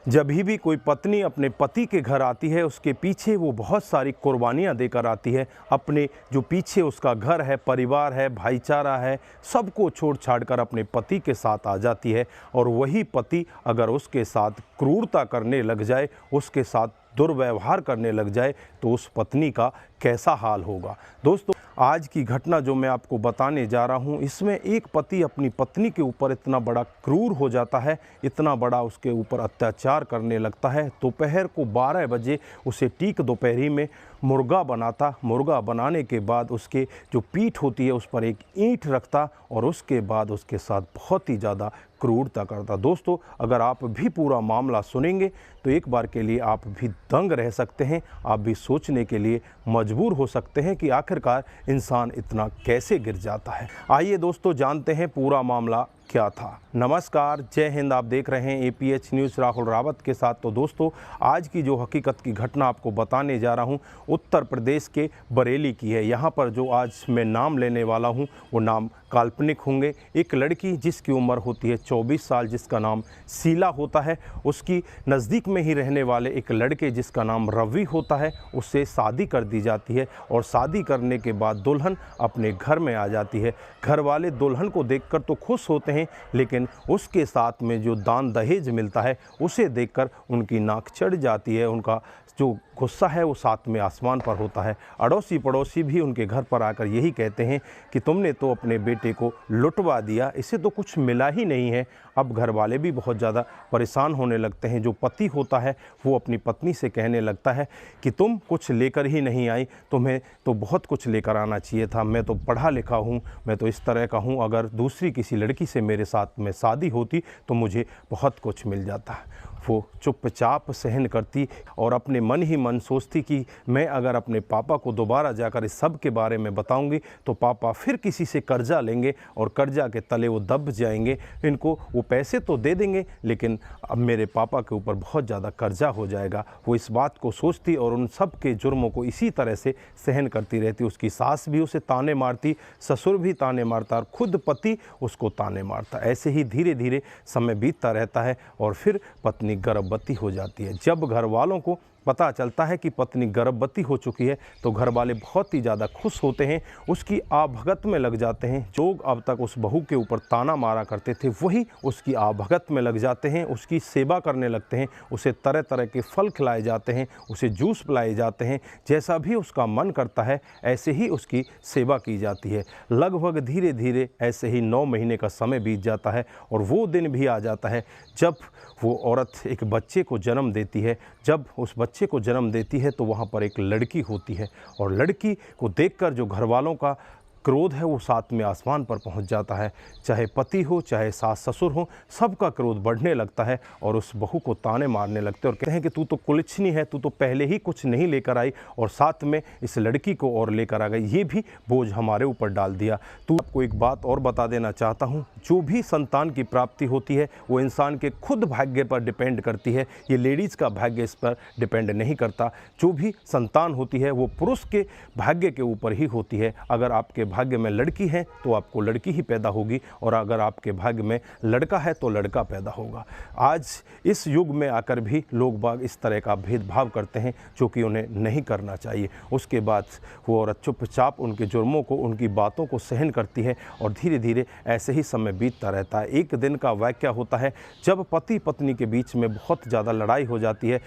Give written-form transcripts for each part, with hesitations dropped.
जब भी कोई पत्नी अपने पति के घर आती है, उसके पीछे वो बहुत सारी कुर्बानियाँ देकर आती है। अपने जो पीछे उसका घर है, परिवार है, भाईचारा है, सबको छोड़ छाड़ कर अपने पति के साथ आ जाती है। और वही पति अगर उसके साथ क्रूरता करने लग जाए, उसके साथ दुर्व्यवहार करने लग जाए, तो उस पत्नी का कैसा हाल होगा। दोस्तों, आज की घटना जो मैं आपको बताने जा रहा हूँ, इसमें एक पति अपनी पत्नी के ऊपर इतना बड़ा क्रूर हो जाता है, इतना बड़ा उसके ऊपर अत्याचार करने लगता है। दोपहर को 12 बजे उसे ठीक दोपहरी में मुर्गा बनाता। मुर्गा बनाने के बाद उसके जो पीठ होती है उस पर एक ईंट रखता और उसके बाद उसके साथ बहुत ही ज़्यादा क्रूरता करता। दोस्तों, अगर आप भी पूरा मामला सुनेंगे तो एक बार के लिए आप भी दंग रह सकते हैं, आप भी सोचने के लिए मजबूर हो सकते हैं कि आखिरकार इंसान इतना कैसे गिर जाता है। आइए दोस्तों, जानते हैं पूरा मामला क्या था। नमस्कार, जय हिंद। आप देख रहे हैं APH न्यूज़ राहुल रावत के साथ। तो दोस्तों, आज की जो हकीकत की घटना आपको बताने जा रहा हूं, उत्तर प्रदेश के बरेली की है। यहां पर जो आज मैं नाम लेने वाला हूं वो नाम काल्पनिक होंगे। एक लड़की जिसकी उम्र होती है 24 साल, जिसका नाम शीला होता है, उसकी नज़दीक में ही रहने वाले एक लड़के जिसका नाम रवि होता है, उससे शादी कर दी जाती है। और शादी करने के बाद दुल्हन अपने घर में आ जाती है। घर वाले दुल्हन को देखकर तो खुश होते हैं, लेकिन उसके साथ में जो दान दहेज मिलता है उसे देखकर उनकी नाक चढ़ जाती है। उनका जो गुस्सा है वो साथ में आसमान पर होता है। अड़ोसी पड़ोसी भी उनके घर पर आकर यही कहते हैं कि तुमने तो अपने बेटे को लुटवा दिया, इसे तो कुछ मिला ही नहीं है। अब घर वाले भी बहुत ज़्यादा परेशान होने लगते हैं। जो पति होता है वो अपनी पत्नी से कहने लगता है कि तुम कुछ लेकर ही नहीं आई, तुम्हें तो बहुत कुछ लेकर आना चाहिए था। मैं तो पढ़ा लिखा हूँ, मैं तो इस तरह का हूँ, अगर दूसरी किसी लड़की से मेरे साथ में शादी होती तो मुझे बहुत कुछ मिल जाता। वो चुपचाप सहन करती और अपने मन ही मन सोचती कि मैं अगर अपने पापा को दोबारा जाकर इस सब के बारे में बताऊंगी तो पापा फिर किसी से कर्जा लेंगे और कर्जा के तले वो दब जाएंगे। इनको वो पैसे तो दे देंगे, लेकिन अब मेरे पापा के ऊपर बहुत ज़्यादा कर्जा हो जाएगा। वो इस बात को सोचती और उन सब के जुर्मों को इसी तरह से सहन करती रहती। उसकी सास भी उसे ताने मारती, ससुर भी ताने मारता और खुद पति उसको ताने मारता। ऐसे ही धीरे धीरे समय बीतता रहता है और फिर पत्नी गर्भवती हो जाती है। जब घर वालों को पता चलता है कि पत्नी गर्भवती हो चुकी है तो घर वाले बहुत ही ज़्यादा खुश होते हैं, उसकी आवभगत में लग जाते हैं। जो अब तक उस बहू के ऊपर ताना मारा करते थे वही उसकी आवभगत में लग जाते हैं, उसकी सेवा करने लगते हैं। उसे तरह तरह के फल खिलाए जाते हैं, उसे जूस पिलाए जाते हैं, जैसा भी उसका मन करता है ऐसे ही उसकी सेवा की जाती है। लगभग धीरे धीरे ऐसे ही 9 महीने का समय बीत जाता है और वो दिन भी आ जाता है जब वो औरत एक बच्चे को जन्म देती है। जब उस बच्चे को जन्म देती है तो वहाँ पर एक लड़की होती है और लड़की को देखकर जो घर वालों का क्रोध है वो साथ में आसमान पर पहुंच जाता है। चाहे पति हो, चाहे सास ससुर हो, सबका क्रोध बढ़ने लगता है और उस बहू को ताने मारने लगते हैं और कहते हैं कि तू तो कुलच्छनी है, तू तो पहले ही कुछ नहीं लेकर आई और साथ में इस लड़की को और लेकर आ गई, ये भी बोझ हमारे ऊपर डाल दिया। तू आपको एक बात और बता देना चाहता हूँ, जो भी संतान की प्राप्ति होती है वो इंसान के खुद भाग्य पर डिपेंड करती है। ये लेडीज़ का भाग्य इस पर डिपेंड नहीं करता। जो भी संतान होती है वो पुरुष के भाग्य के ऊपर ही होती है। अगर आपके भाग्य में लड़की है तो आपको लड़की ही पैदा होगी और अगर आपके भाग्य में लड़का है तो लड़का पैदा होगा। आज इस युग में आकर भी लोग बाग इस तरह का भेदभाव करते हैं जो कि उन्हें नहीं करना चाहिए। उसके बाद वो औरत चुपचाप उनके जुर्मों को, उनकी बातों को सहन करती है और धीरे धीरे ऐसे ही समय बीतता रहता है। एक दिन का वाक़या होता है जब पति पत्नी के बीच में बहुत ज़्यादा लड़ाई हो जाती है।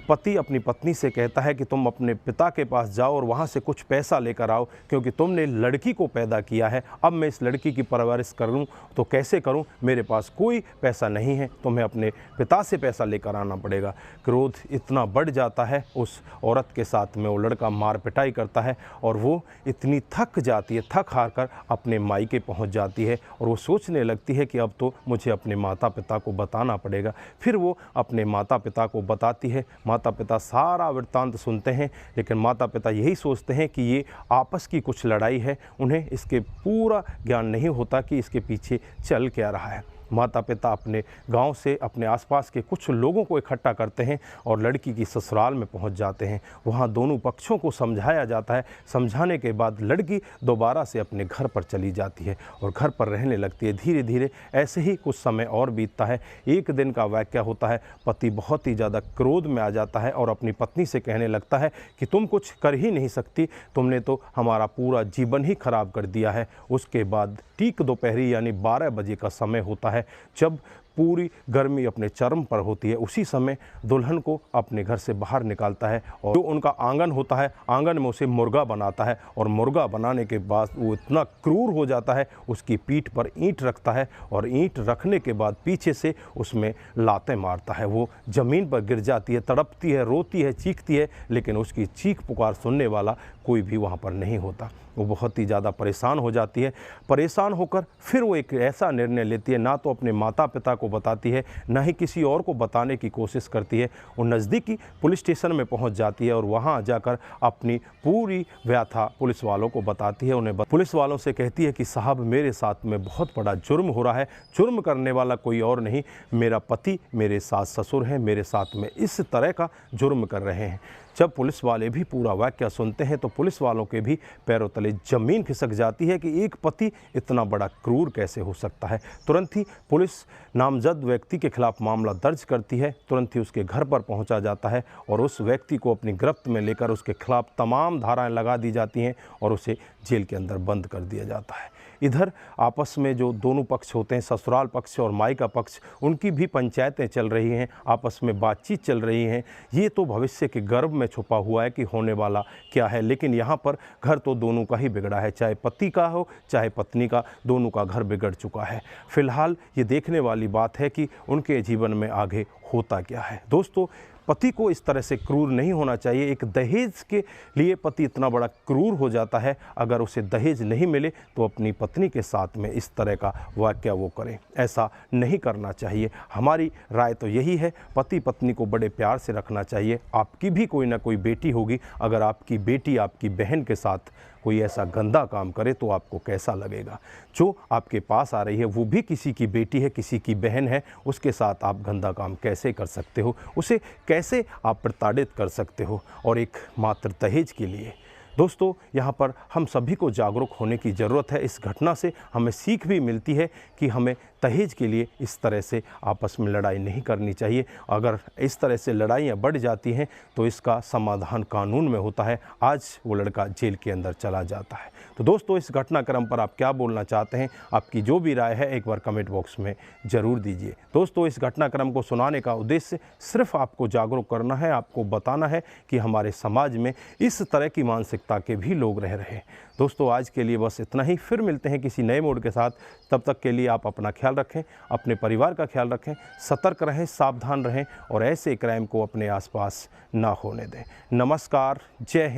पति अपनी पत्नी से कहता है कि तुम अपने पिता के पास जाओ और वहाँ से कुछ पैसा लेकर आओ, क्योंकि तुमने लड़की को पैदा किया है। अब मैं इस लड़की की परवरिश करूँ तो कैसे करूँ, मेरे पास कोई पैसा नहीं है, तुम्हें अपने पिता से पैसा लेकर आना पड़ेगा। क्रोध इतना बढ़ जाता है उस औरत के साथ में, वो लड़का मार पिटाई करता है और वो इतनी थक जाती है, थक हार कर अपने मायके पहुँच जाती है और वो सोचने लगती है कि अब तो मुझे अपने माता पिता को बताना पड़ेगा। फिर वो अपने माता पिता को बताती है। माता पिता सारा वृत्तांत सुनते हैं, लेकिन माता पिता यही सोचते हैं कि ये आपस की कुछ लड़ाई है। उन्हें इसके पूरा ज्ञान नहीं होता कि इसके पीछे चल क्या रहा है। माता पिता अपने गांव से अपने आसपास के कुछ लोगों को इकट्ठा करते हैं और लड़की की ससुराल में पहुंच जाते हैं। वहां दोनों पक्षों को समझाया जाता है। समझाने के बाद लड़की दोबारा से अपने घर पर चली जाती है और घर पर रहने लगती है। धीरे धीरे ऐसे ही कुछ समय और बीतता है। एक दिन का वाक़या होता है। पति बहुत ही ज़्यादा क्रोध में आ जाता है और अपनी पत्नी से कहने लगता है कि तुम कुछ कर ही नहीं सकती, तुमने तो हमारा पूरा जीवन ही खराब कर दिया है। उसके बाद ठीक दोपहरी यानी 12 बजे का समय होता है, जब पूरी गर्मी अपने चरम पर होती है। उसी समय दुल्हन को अपने घर से बाहर निकालता है और जो उनका आंगन होता है, आंगन में उसे मुर्गा बनाता है और मुर्गा बनाने के बाद वो इतना क्रूर हो जाता है, उसकी पीठ पर ईंट रखता है और ईंट रखने के बाद पीछे से उसमें लातें मारता है। वो ज़मीन पर गिर जाती है, तड़पती है, रोती है, चीखती है, लेकिन उसकी चीख पुकार सुनने वाला कोई भी वहाँ पर नहीं होता। वो बहुत ही ज़्यादा परेशान हो जाती है। परेशान होकर फिर वो एक ऐसा निर्णय लेती है, ना तो अपने माता पिता को बताती है, ना ही किसी और को बताने की कोशिश करती है। वो नज़दीकी पुलिस स्टेशन में पहुंच जाती है और वहां जाकर अपनी पूरी व्यथा पुलिस वालों को बताती है। उन्हें पुलिस वालों से कहती है कि साहब, मेरे साथ में बहुत बड़ा जुर्म हो रहा है। जुर्म करने वाला कोई और नहीं, मेरा पति, मेरे सास ससुर हैं, मेरे साथ में इस तरह का जुर्म कर रहे हैं। जब पुलिस वाले भी पूरा वाक़या सुनते हैं तो पुलिस वालों के भी पैरों तले ज़मीन खिसक जाती है कि एक पति इतना बड़ा क्रूर कैसे हो सकता है। तुरंत ही पुलिस नामजद व्यक्ति के खिलाफ मामला दर्ज करती है। तुरंत ही उसके घर पर पहुंचा जाता है और उस व्यक्ति को अपनी गिरफ्त में लेकर उसके खिलाफ तमाम धाराएं लगा दी जाती हैं और उसे जेल के अंदर बंद कर दिया जाता है। इधर आपस में जो दोनों पक्ष होते हैं, ससुराल पक्ष और मायका पक्ष, उनकी भी पंचायतें चल रही हैं, आपस में बातचीत चल रही हैं। ये तो भविष्य के गर्भ में छुपा हुआ है कि होने वाला क्या है, लेकिन यहाँ पर घर तो दोनों का ही बिगड़ा है, चाहे पति का हो चाहे पत्नी का, दोनों का घर बिगड़ चुका है। फिलहाल ये देखने वाली बात है कि उनके जीवन में आगे होता क्या है। दोस्तों, पति को इस तरह से क्रूर नहीं होना चाहिए। एक दहेज के लिए पति इतना बड़ा क्रूर हो जाता है। अगर उसे दहेज नहीं मिले तो अपनी पत्नी के साथ में इस तरह का वाक़या वो करे, ऐसा नहीं करना चाहिए। हमारी राय तो यही है, पति पत्नी को बड़े प्यार से रखना चाहिए। आपकी भी कोई ना कोई बेटी होगी, अगर आपकी बेटी आपकी बहन के साथ कोई ऐसा गंदा काम करे तो आपको कैसा लगेगा। जो आपके पास आ रही है वो भी किसी की बेटी है, किसी की बहन है, उसके साथ आप गंदा काम कैसे कर सकते हो, उसे कैसे आप प्रताड़ित कर सकते हो, और एक मात्र दहेज के लिए। दोस्तों, यहाँ पर हम सभी को जागरूक होने की ज़रूरत है। इस घटना से हमें सीख भी मिलती है कि हमें दहेज के लिए इस तरह से आपस में लड़ाई नहीं करनी चाहिए। अगर इस तरह से लड़ाइयाँ बढ़ जाती हैं तो इसका समाधान कानून में होता है। आज वो लड़का जेल के अंदर चला जाता है। तो दोस्तों, इस घटनाक्रम पर आप क्या बोलना चाहते हैं? आपकी जो भी राय है एक बार कमेंट बॉक्स में ज़रूर दीजिए। दोस्तों, इस घटनाक्रम को सुनाने का उद्देश्य सिर्फ आपको जागरूक करना है, आपको बताना है कि हमारे समाज में इस तरह की मानसिकता के भी लोग रह रहे हैं। दोस्तों, आज के लिए बस इतना ही। फिर मिलते हैं किसी नए मोड के साथ। तब तक के लिए आप अपना ख्याल रखें, अपने परिवार का ख्याल रखें, सतर्क रहें, सावधान रहें और ऐसे क्राइम को अपने आसपास ना होने दें। नमस्कार, जय हिंद।